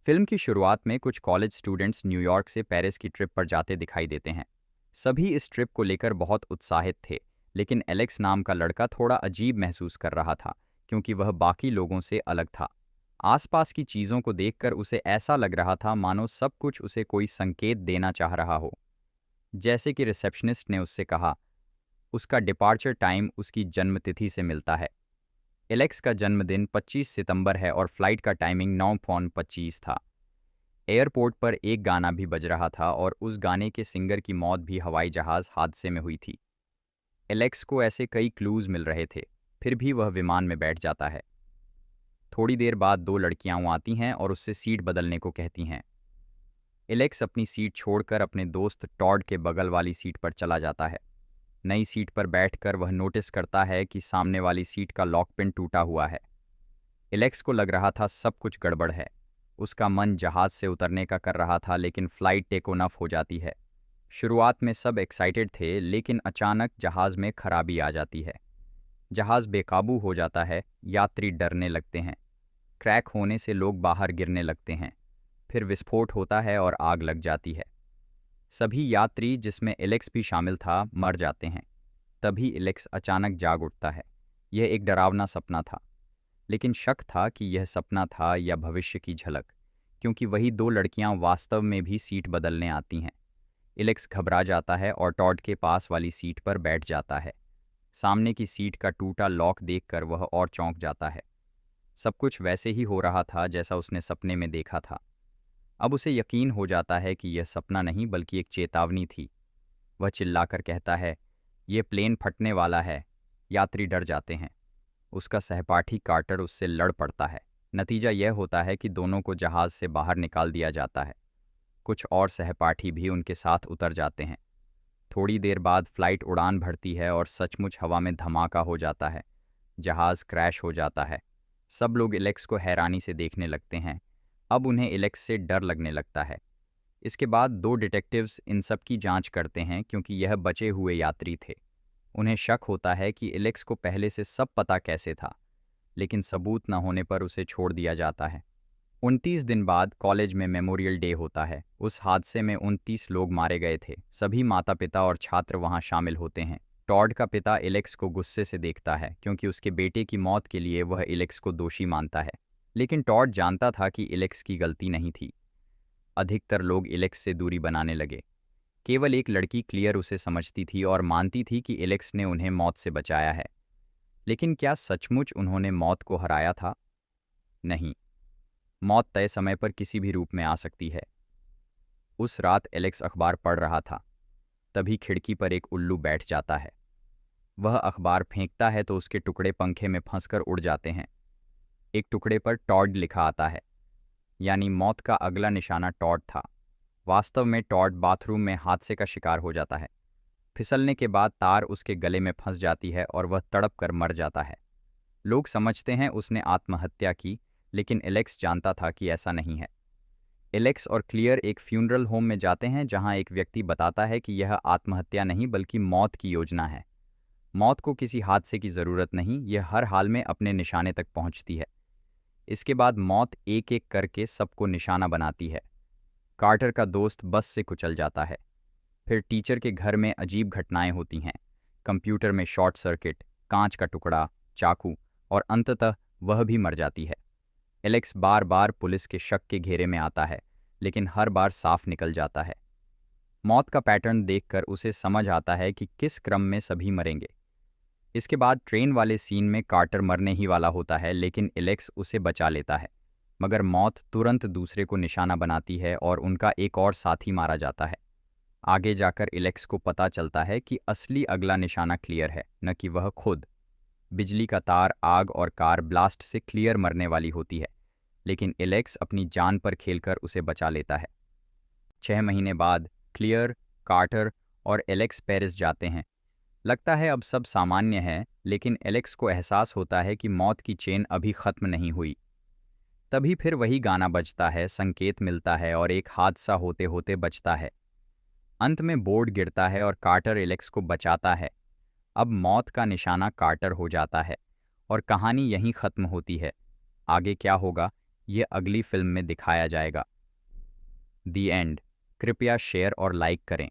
Film की शुरुआत में कुछ कॉलेज स्टूडेंट्स न्यूयॉर्क से पेरिस की ट्रिप पर जाते दिखाई देते हैं। सभी इस ट्रिप को लेकर बहुत उत्साहित थे, लेकिन एलेक्स नाम का लड़का थोड़ा अजीब महसूस कर रहा था, क्योंकि वह बाकी लोगों से अलग था। आसपास की चीज़ों को देखकर उसे ऐसा लग रहा था मानो सब कुछ उसे कोई संकेत देना चाह रहा हो। जैसे कि रिसेप्शनिस्ट ने उससे कहा, उसका डिपार्चर टाइम उसकी जन्मतिथि से मिलता है। एलेक्स का जन्मदिन 25 सितंबर है और फ्लाइट का टाइमिंग 9:25 था। एयरपोर्ट पर एक गाना भी बज रहा था और उस गाने के सिंगर की मौत भी हवाई जहाज हादसे में हुई थी। एलेक्स को ऐसे कई क्लूज मिल रहे थे, फिर भी वह विमान में बैठ जाता है। थोड़ी देर बाद दो लड़कियां आती हैं और उससे सीट बदलने को कहती हैं। एलेक्स अपनी सीट छोड़कर अपने दोस्त टॉड के बगल वाली सीट पर चला जाता है। नई सीट पर बैठकर वह नोटिस करता है कि सामने वाली सीट का लॉक पिन टूटा हुआ है। एलेक्स को लग रहा था सब कुछ गड़बड़ है। उसका मन जहाज से उतरने का कर रहा था, लेकिन फ्लाइट टेक ऑफ हो जाती है। शुरुआत में सब एक्साइटेड थे, लेकिन अचानक जहाज में खराबी आ जाती है। जहाज बेकाबू हो जाता है, यात्री डरने लगते हैं। क्रैक होने से लोग बाहर गिरने लगते हैं। फिर विस्फोट होता है और आग लग जाती है। सभी यात्री, जिसमें एलेक्स भी शामिल था, मर जाते हैं। तभी एलेक्स अचानक जाग उठता है। यह एक डरावना सपना था, लेकिन शक था कि यह सपना था या भविष्य की झलक, क्योंकि वही दो लड़कियां वास्तव में भी सीट बदलने आती हैं। एलेक्स घबरा जाता है और टॉड के पास वाली सीट पर बैठ जाता है। सामने की सीट का टूटा लॉक देखकर वह और चौंक जाता है। सब कुछ वैसे ही हो रहा था जैसा उसने सपने में देखा था। अब उसे यकीन हो जाता है कि यह सपना नहीं बल्कि एक चेतावनी थी। वह चिल्लाकर कहता है, "यह प्लेन फटने वाला है।" यात्री डर जाते हैं। उसका सहपाठी कार्टर उससे लड़ पड़ता है। नतीजा यह होता है कि दोनों को जहाज से बाहर निकाल दिया जाता है। कुछ और सहपाठी भी उनके साथ उतर जाते हैं। थोड़ी देर बाद फ्लाइट उड़ान भरती है और सचमुच हवा में धमाका हो जाता है। जहाज क्रैश हो जाता है। सब लोग एलेक्स को हैरानी से देखने लगते हैं। अब उन्हें एलेक्स से डर लगने लगता है। इसके बाद दो डिटेक्टिव्स इन सब की जांच करते हैं, क्योंकि यह बचे हुए यात्री थे। उन्हें शक होता है कि एलेक्स को पहले से सब पता कैसे था, लेकिन सबूत न होने पर उसे छोड़ दिया जाता है। 29 दिन बाद कॉलेज में मेमोरियल डे होता है। उस हादसे में 29 लोग मारे गए थे। सभी माता पिता और छात्र वहां शामिल होते हैं। टॉड का पिता एलेक्स को गुस्से से देखता है, क्योंकि उसके बेटे की मौत के लिए वह एलेक्स को दोषी मानता है। लेकिन टॉड जानता था कि एलेक्स की गलती नहीं थी। अधिकतर लोग एलेक्स से दूरी बनाने लगे। केवल एक लड़की क्लियर उसे समझती थी और मानती थी कि एलेक्स ने उन्हें मौत से बचाया है। लेकिन क्या सचमुच उन्होंने मौत को हराया था? नहीं। मौत तय समय पर किसी भी रूप में आ सकती है। उस रात एलेक्स अखबार पढ़ रहा था। तभी खिड़की पर एक उल्लू बैठ जाता है। वह अखबार फेंकता है तो उसके टुकड़े पंखे में फंसकर उड़ जाते हैं। एक टुकड़े पर टॉड लिखा आता है, यानी मौत का अगला निशाना टॉड था। वास्तव में टॉड बाथरूम में हादसे का शिकार हो जाता है। फिसलने के बाद तार उसके गले में फंस जाती है और वह तड़प कर मर जाता है। लोग समझते हैं उसने आत्महत्या की, लेकिन एलेक्स जानता था कि ऐसा नहीं है। एलेक्स और क्लियर एक फ्यूनरल होम में जाते हैं, जहां एक व्यक्ति बताता है कि यह आत्महत्या नहीं बल्कि मौत की योजना है। मौत को किसी हादसे की ज़रूरत नहीं, यह हर हाल में अपने निशाने तक पहुंचती है। इसके बाद मौत एक एक करके सबको निशाना बनाती है। कार्टर का दोस्त बस से कुचल जाता है। फिर टीचर के घर में अजीब घटनाएं होती हैं। कंप्यूटर में शॉर्ट सर्किट, कांच का टुकड़ा, चाकू, और अंततः वह भी मर जाती है। एलेक्स बार बार पुलिस के शक के घेरे में आता है, लेकिन हर बार साफ निकल जाता है। मौत का पैटर्न देखकर उसे समझ आता है कि किस क्रम में सभी मरेंगे। इसके बाद ट्रेन वाले सीन में कार्टर मरने ही वाला होता है, लेकिन एलेक्स उसे बचा लेता है। मगर मौत तुरंत दूसरे को निशाना बनाती है और उनका एक और साथी मारा जाता है। आगे जाकर एलेक्स को पता चलता है कि असली अगला निशाना क्लियर है, न कि वह खुद। बिजली का तार, आग और कार ब्लास्ट से क्लियर मरने वाली होती है, लेकिन एलेक्स अपनी जान पर खेलकर उसे बचा लेता है। 6 महीने बाद क्लियर, कार्टर और एलेक्स पेरिस जाते हैं। लगता है अब सब सामान्य है, लेकिन एलेक्स को एहसास होता है कि मौत की चेन अभी खत्म नहीं हुई। तभी फिर वही गाना बजता है, संकेत मिलता है और एक हादसा होते होते बचता है। अंत में बोर्ड गिरता है और कार्टर एलेक्स को बचाता है। अब मौत का निशाना कार्टर हो जाता है और कहानी यहीं खत्म होती है। आगे क्या होगा, ये अगली फिल्म में दिखाया जाएगा। दी एंड। कृपया शेयर और लाइक करें।